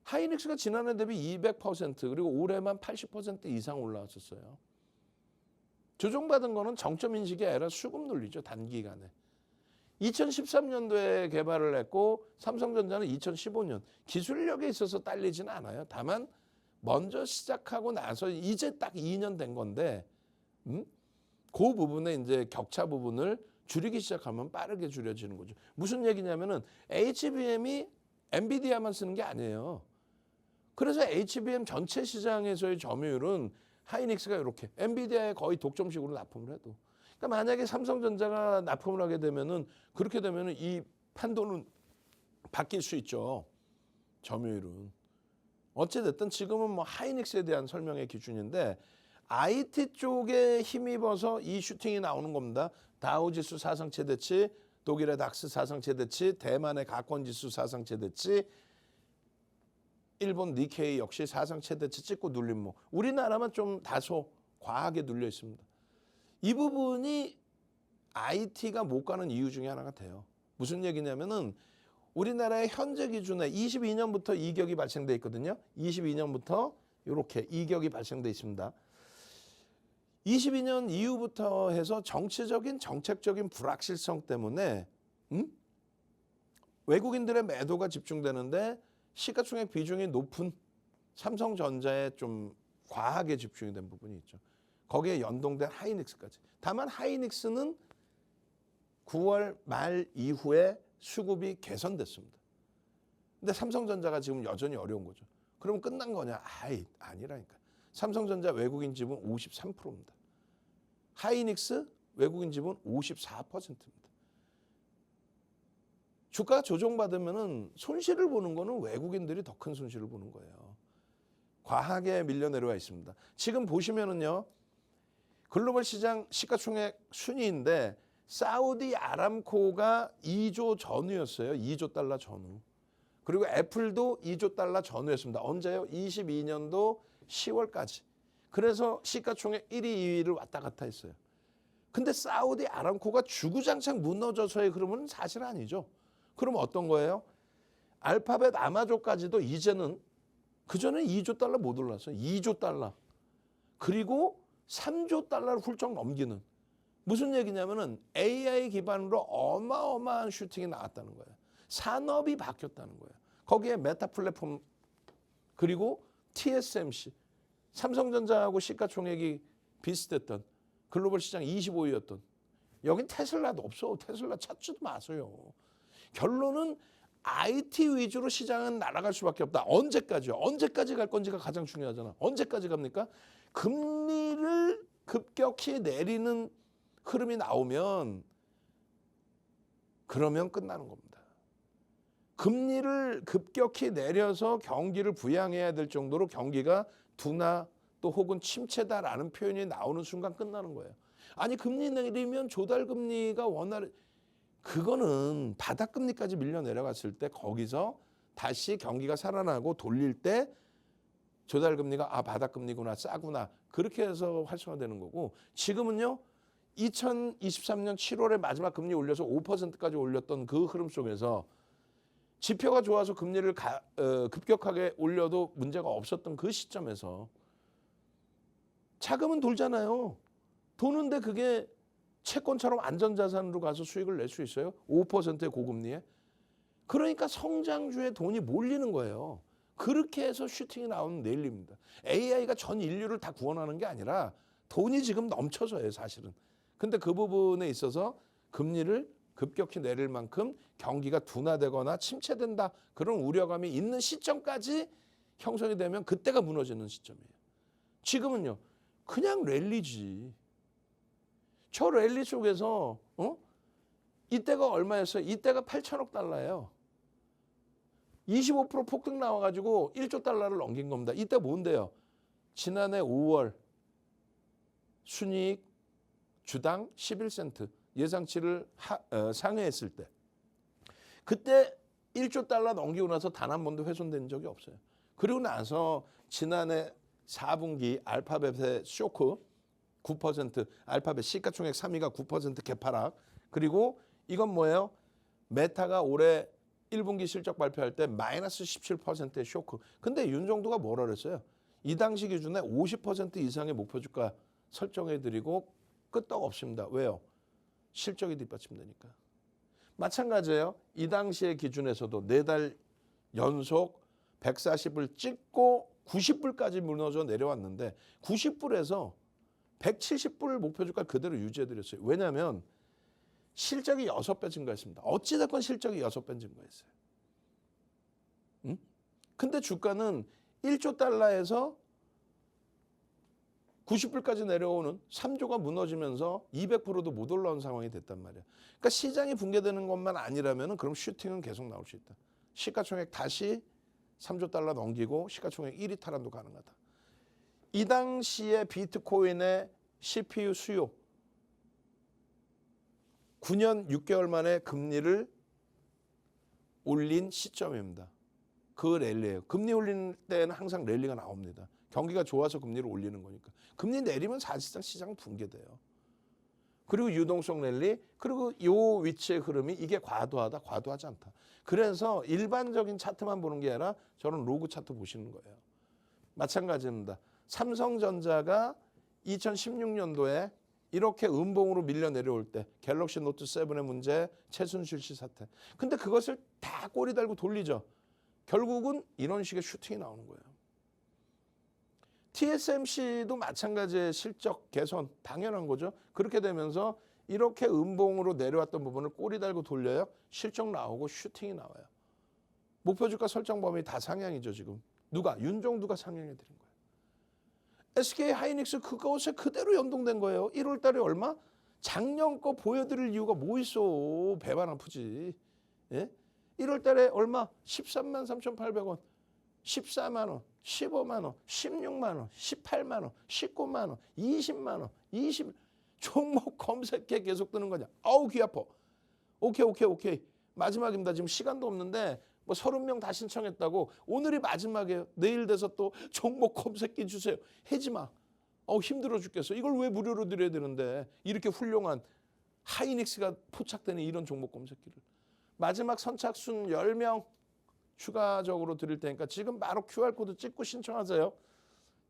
하이닉스가 지난해 대비 200% 그리고 올해만 80% 이상 올라왔었어요. 조정받은 거는 정점 인식이 아니라 수급 논리죠. 단기간에. 2013년도에 개발을 했고 삼성전자는 2015년 기술력에 있어서 딸리지는 않아요. 다만 먼저 시작하고 나서 이제 딱 2년 된 건데 그 부분에 이제 격차 부분을 줄이기 시작하면 빠르게 줄여지는 거죠. 무슨 얘기냐면은 HBM이 엔비디아만 쓰는 게 아니에요. 그래서 HBM 전체 시장에서의 점유율은 하이닉스가 이렇게 엔비디아에 거의 독점식으로 납품을 해도. 그러니까 만약에 삼성전자가 납품을 하게 되면은 그렇게 되면은 이 판도는 바뀔 수 있죠. 점유율은. 어찌됐든 지금은 뭐 하이닉스에 대한 설명의 기준인데 IT 쪽에 힘입어서 이 슈팅이 나오는 겁니다. 다우지수 사상 최대치, 독일의 닥스 사상 최대치, 대만의 가권지수 사상 최대치, 일본 니케이 역시 사상 최대치 찍고 눌림목. 우리나라만 좀 다소 과하게 눌려 있습니다. 이 부분이 IT가 못 가는 이유 중에 하나가 돼요. 무슨 얘기냐면은 우리나라의 현재 기준에 22년부터 이격이 발생돼 있거든요. 22년부터 이렇게 이격이 발생돼 있습니다. 22년 이후부터 해서 정치적인 정책적인 불확실성 때문에 외국인들의 매도가 집중되는데 시가총액 비중이 높은 삼성전자에 좀 과하게 집중이 된 부분이 있죠. 거기에 연동된 하이닉스까지. 다만 하이닉스는 9월 말 이후에 수급이 개선됐습니다. 근데 삼성전자가 지금 여전히 어려운 거죠. 그럼 끝난 거냐? 아니라니까. 삼성전자 외국인 지분 53%입니다. 하이닉스 외국인 지분 54%입니다. 주가가 조정받으면은 손실을 보는 거는 외국인들이 더 큰 손실을 보는 거예요. 과하게 밀려 내려와 있습니다. 지금 보시면은요. 글로벌 시장 시가총액 순위인데 사우디 아람코가 2조 전후였어요. 2조 달러 전후. 그리고 애플도 2조 달러 전후였습니다. 언제요? 22년도 10월까지. 그래서 시가총액 1위, 2위를 왔다 갔다 했어요. 근데 사우디 아람코가 주구장창 무너져서의 흐름은 사실 아니죠. 그럼 어떤 거예요? 알파벳 아마존까지도 이제는 그전에 2조 달러 못 올랐어요. 2조 달러. 그리고 3조 달러를 훌쩍 넘기는. 무슨 얘기냐면은 AI 기반으로 어마어마한 슈팅이 나왔다는 거예요. 산업이 바뀌었다는 거예요. 거기에 메타 플랫폼 그리고 TSMC, 삼성전자하고 시가총액이 비슷했던 글로벌 시장 25위였던 여긴 테슬라도 없어. 테슬라 찾지도 마세요. 결론은 IT 위주로 시장은 날아갈 수밖에 없다. 언제까지요? 언제까지 갈 건지가 가장 중요하잖아. 언제까지 갑니까? 금리를 급격히 내리는 흐름이 나오면 그러면 끝나는 겁니다. 금리를 급격히 내려서 경기를 부양해야 될 정도로 경기가 둔화 또 혹은 침체다라는 표현이 나오는 순간 끝나는 거예요. 아니 금리 내리면 조달금리가 원활 그거는 바닥금리까지 밀려 내려갔을 때 거기서 다시 경기가 살아나고 돌릴 때 조달금리가 바닥금리구나 싸구나 그렇게 해서 활성화되는 거고 지금은요. 2023년 7월에 마지막 금리 올려서 5%까지 올렸던 그 흐름 속에서 지표가 좋아서 금리를 급격하게 올려도 문제가 없었던 그 시점에서 자금은 돌잖아요. 도는데 그게 채권처럼 안전자산으로 가서 수익을 낼 수 있어요? 5%의 고금리에. 그러니까 성장주에 돈이 몰리는 거예요. 그렇게 해서 슈팅이 나오는 내일입니다. AI가 전 인류를 다 구원하는 게 아니라 돈이 지금 넘쳐서예요, 사실은. 근데 그 부분에 있어서 금리를 급격히 내릴 만큼 경기가 둔화되거나 침체된다. 그런 우려감이 있는 시점까지 형성이 되면 그때가 무너지는 시점이에요. 지금은요. 그냥 랠리지. 저 랠리 속에서 이때가 얼마였어요? 이때가 8천억 달러예요. 25% 폭등 나와가지고 1조 달러를 넘긴 겁니다. 이때 뭔데요? 지난해 5월 순이익 주당 11센트 예상치를 상회했을 때 그때 1조 달러 넘기고 나서 단 한 번도 훼손된 적이 없어요. 그리고 나서 지난해 4분기 알파벳의 쇼크 9% 알파벳 시가총액 3위가 9% 개파락 그리고 이건 뭐예요? 메타가 올해 1분기 실적 발표할 때 마이너스 17%의 쇼크. 근데 윤정도가 뭐라 그랬어요? 이 당시 기준에 50% 이상의 목표 주가 설정해드리고 끄떡 없습니다. 왜요? 실적이 뒷받침되니까. 마찬가지예요. 이 당시의 기준에서도 4달 연속 140불 찍고 90불까지 무너져 내려왔는데 90불에서 170불 목표 주가 그대로 유지해드렸어요. 왜냐하면 실적이 6배 증가했습니다. 어찌됐건 실적이 6배 증가했어요. 근데 주가는 1조 달러에서 90불까지 내려오는 3조가 무너지면서 200%도 못 올라온 상황이 됐단 말이에요. 그러니까 시장이 붕괴되는 것만 아니라면 그럼 슈팅은 계속 나올 수 있다. 시가총액 다시 3조 달러 넘기고 시가총액 1위 탈환도 가능하다. 이 당시에 비트코인의 CPU 수요 9년 6개월 만에 금리를 올린 시점입니다. 그 랠리예요. 금리 올릴 때는 항상 랠리가 나옵니다. 경기가 좋아서 금리를 올리는 거니까. 금리 내리면 사실상 시장은 붕괴돼요. 그리고 유동성 랠리, 그리고 요 위치의 흐름이 이게 과도하다, 과도하지 않다. 그래서 일반적인 차트만 보는 게 아니라 저는 로그 차트 보시는 거예요. 마찬가지입니다. 삼성전자가 2016년도에 이렇게 음봉으로 밀려 내려올 때 갤럭시 노트 7의 문제, 최순실 씨 사태. 근데 그것을 다 꼬리 달고 돌리죠. 결국은 이런 식의 슈팅이 나오는 거예요. TSMC도 마찬가지의 실적 개선 당연한 거죠. 그렇게 되면서 이렇게 음봉으로 내려왔던 부분을 꼬리 달고 돌려요. 실적 나오고 슈팅이 나와요. 목표 주가 설정 범위 다 상향이죠 지금. 누가? 윤종두가 상향해 드린 거예요. SK 하이닉스 그것에 그대로 연동된 거예요. 1월 달에 얼마? 작년 거 보여드릴 이유가 뭐 있어. 배만 아프지. 예? 1월 달에 얼마? 13만 3,800원. 14만 원, 15만 원, 16만 원, 18만 원, 19만 원, 20만 원, 20 종목 검색해 계속 뜨는 거냐. 아우 귀 아파. 오케이. 마지막입니다. 지금 시간도 없는데 뭐 30명 다 신청했다고 오늘이 마지막이에요. 내일 돼서 또 종목 검색기 주세요. 해지 마. 힘들어 죽겠어. 이걸 왜 무료로 드려야 되는데 이렇게 훌륭한 하이닉스가 포착되는 이런 종목 검색기를. 마지막 선착순 10명 추가적으로 드릴 테니까 지금 바로 QR코드 찍고 신청하세요.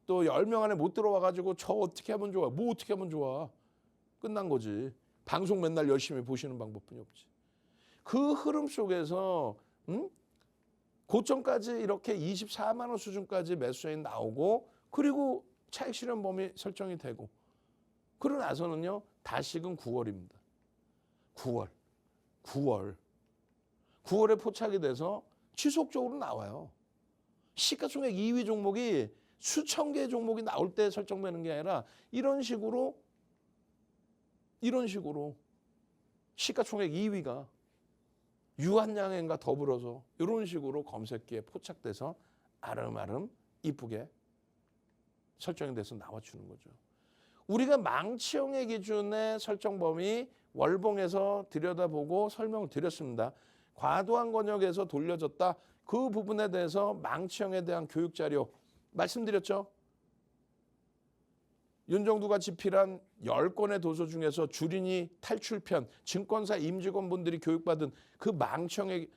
또 10명 안에 못 들어와가지고 저 어떻게 하면 좋아. 뭐 어떻게 하면 좋아. 끝난 거지. 방송 맨날 열심히 보시는 방법뿐이 없지. 그 흐름 속에서 고점까지 이렇게 24만 원 수준까지 매수인 나오고 그리고 차익 실현 범위 설정이 되고 그러고 나서는요. 다시금 9월입니다. 9월에 포착이 돼서 지속적으로 나와요. 시가총액 2위 종목이 수천 개의 종목이 나올 때 설정되는 게 아니라 이런 식으로 시가총액 2위가 유한양행과 더불어서 이런 식으로 검색기에 포착돼서 아름아름 이쁘게 설정이 돼서 나와주는 거죠. 우리가 망치형의 기준의 설정 범위 월봉에서 들여다보고 설명을 드렸습니다. 과도한 권역에서 돌려졌다. 그 부분에 대해서 망치형에 대한 교육 자료 말씀드렸죠. 윤정두가 집필한 10권의 도서 중에서 주린이 탈출편, 증권사 임직원분들이 교육받은 그 망치형의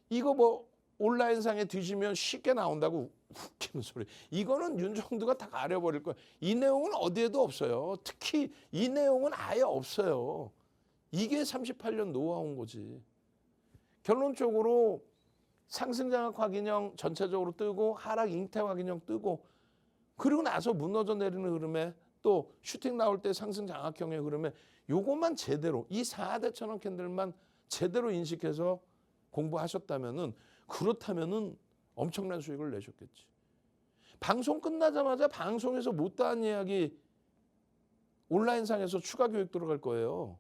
이거 뭐 온라인상에 뒤지면 쉽게 나온다고 웃기는 소리. 이거는 윤정두가 다 가려버릴 거예요. 이 내용은 어디에도 없어요. 특히 이 내용은 아예 없어요. 이게 38년 노하우인 거지. 결론적으로 상승장악 확인형 전체적으로 뜨고 하락 잉태 확인형 뜨고 그리고 나서 무너져 내리는 흐름에 또 슈팅 나올 때 상승장악형의 흐름에 요것만 제대로 이 4대 천원 캔들만 제대로 인식해서 공부하셨다면은 그렇다면은 엄청난 수익을 내셨겠지. 방송 끝나자마자 방송에서 못다한 이야기 온라인상에서 추가 교육 들어갈 거예요.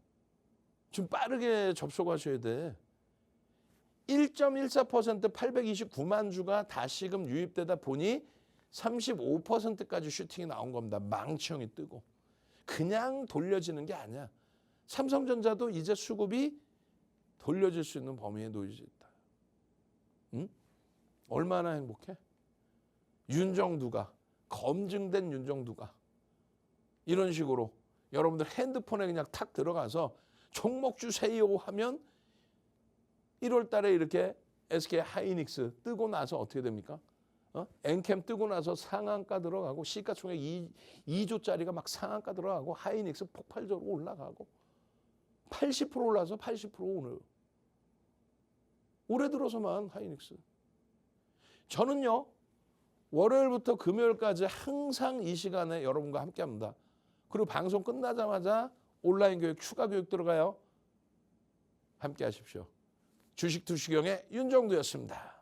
좀 빠르게 접속하셔야 돼. 1.14% 829만 주가 다시금 유입되다 보니 35%까지 슈팅이 나온 겁니다. 망치형이 뜨고. 그냥 돌려지는 게 아니야. 삼성전자도 이제 수급이 돌려질 수 있는 범위에 놓여져 있다. 응? 얼마나 행복해? 윤정두가, 검증된 윤정두가 이런 식으로 여러분들 핸드폰에 그냥 탁 들어가서 종목 주세요 하면 1월 달에 이렇게 SK 하이닉스 뜨고 나서 어떻게 됩니까? 엔캠 뜨고 나서 상한가 들어가고 시가총액 2조짜리가 막 상한가 들어가고 하이닉스 폭발적으로 올라가고 80% 올라서 80% 오늘. 올해 들어서만 하이닉스. 저는요. 월요일부터 금요일까지 항상 이 시간에 여러분과 함께합니다. 그리고 방송 끝나자마자 온라인 교육, 추가 교육 들어가요. 함께 하십시오. 주식 투시경의 윤정두였습니다.